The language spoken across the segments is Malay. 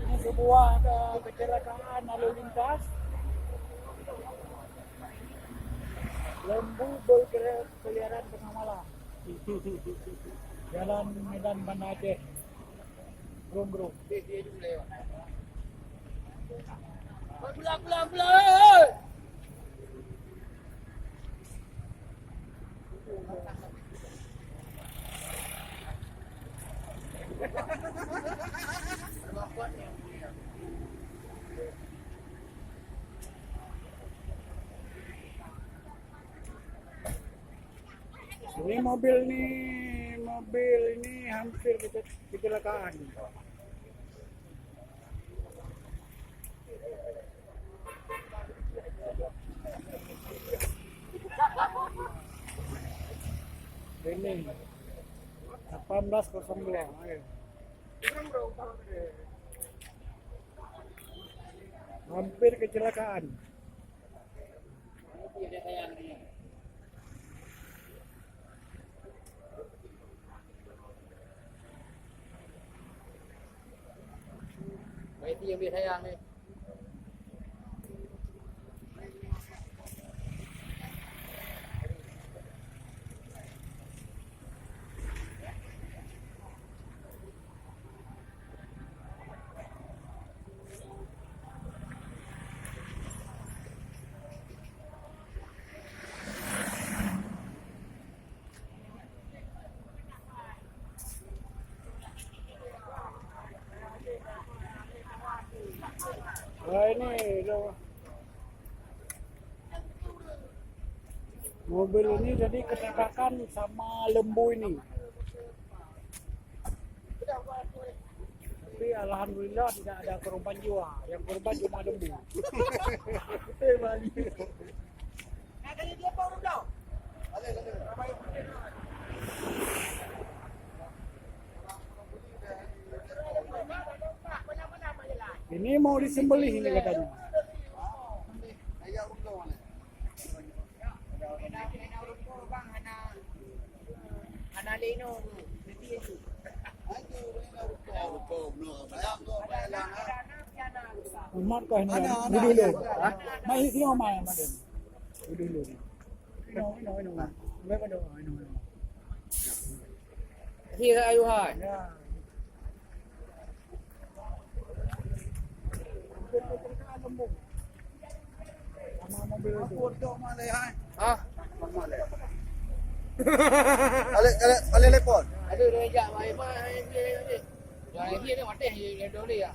Ini sebuah kecelakaan lalu lintas. Lembu berkeliaran tengah malam. Jalan Medan Banda Aceh. Grong-grong. Dia juga lewat. Pulang. Ini mobil ini hampir kecelakaan. Ini 18.02. Ayo. Hampir kecelakaan. Itu yang biasa yang ni. Nah, ini loh. Mobil ini jadi ketabrakan sama lembu ini. Tapi alhamdulillah tidak ada korban jiwa. Yang korban cuma lembu. Ini mau disembelih ini katanya. Umat kau ini dulu. Mai sini mai madem. Dulu. Ino. Mereka dah ino. Here ayu hai. Hah? Ale lepon. Aduh dia ajak mai dia. Yang dia ni mati dia dole ya.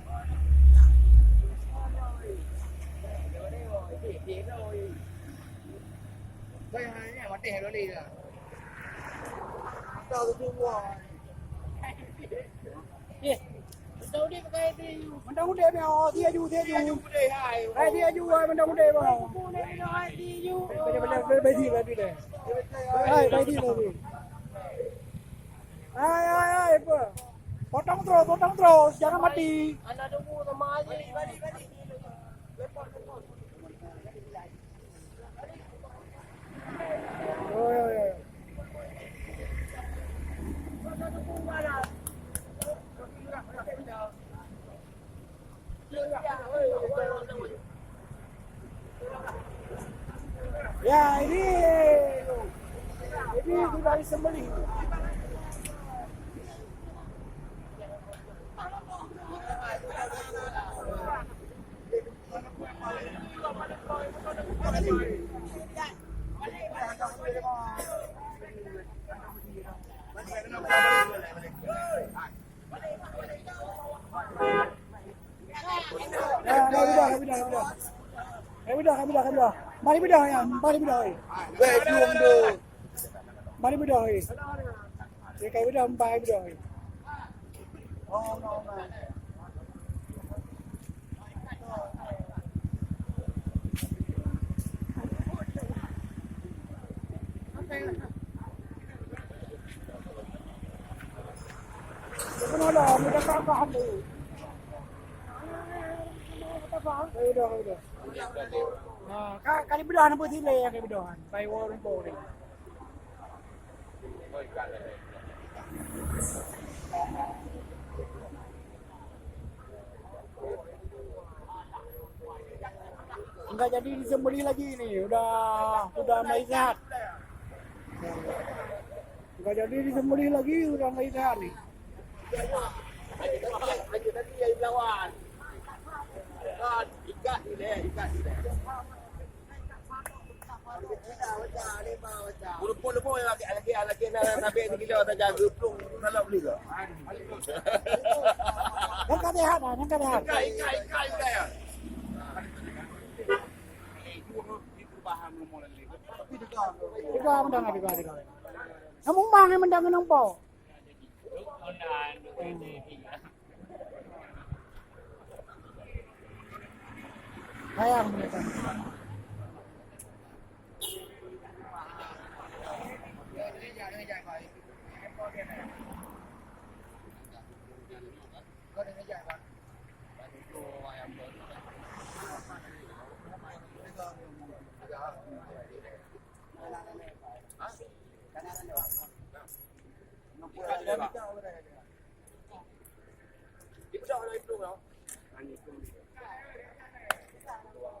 Đây hai mặt tiền đó đi rồi. Đâu tôi mua. Đi. Đâu đi cái đi. Mình đâu có đi đâu, đi du. Đi hai. Đây đi du rồi, mình đâu có đi đâu. Đi du. Bây đi đây. Đây đi. Ai, potong terus, jangan mati. Anda tunggu sama aja. Balik. Oh. Ya ini sudah disembelih. Bidah. Mari bidah ya. Weh, juang do. Mari bidah. Ya kayak bidah empat bidah. Oh, no. Kenapa? Mudah kakak dulu. Udah. Nah, kali bedahan apa sih le kali bedahan? By Warren Bowling. enggak jadi disembeli lagi ni. Udah mulai sehat. Enggak jadi disembeli lagi, udah mulai sehat ni. Lagi tadi yang lawan. Ikat ni deh. Lupa lagi nak sampai ni kilo tak jaga pelung kalau beli ke. Yang kata sehat ah, yang kata sehat. Ikat ya. Tiga mendang tiga. Namun bang yang mendang nang po. Sayang mereka.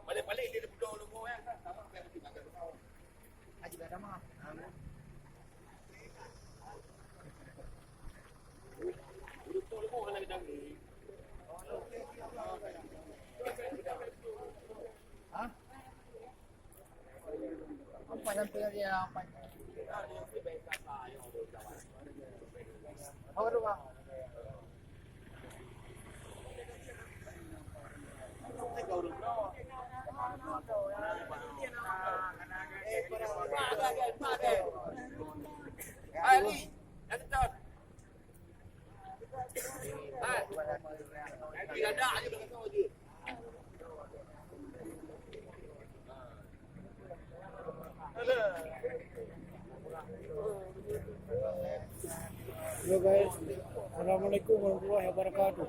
Balik-balik dia duduk logo kan. Haji ada mah. Duduk logo kan kita ni. Hah? Apa sampai dia apa? Apa tu bang? Ali, ada tahun. Tidak ada aja belakang kau je. Yo guys, assalamualaikum warahmatullahi wabarakatuh.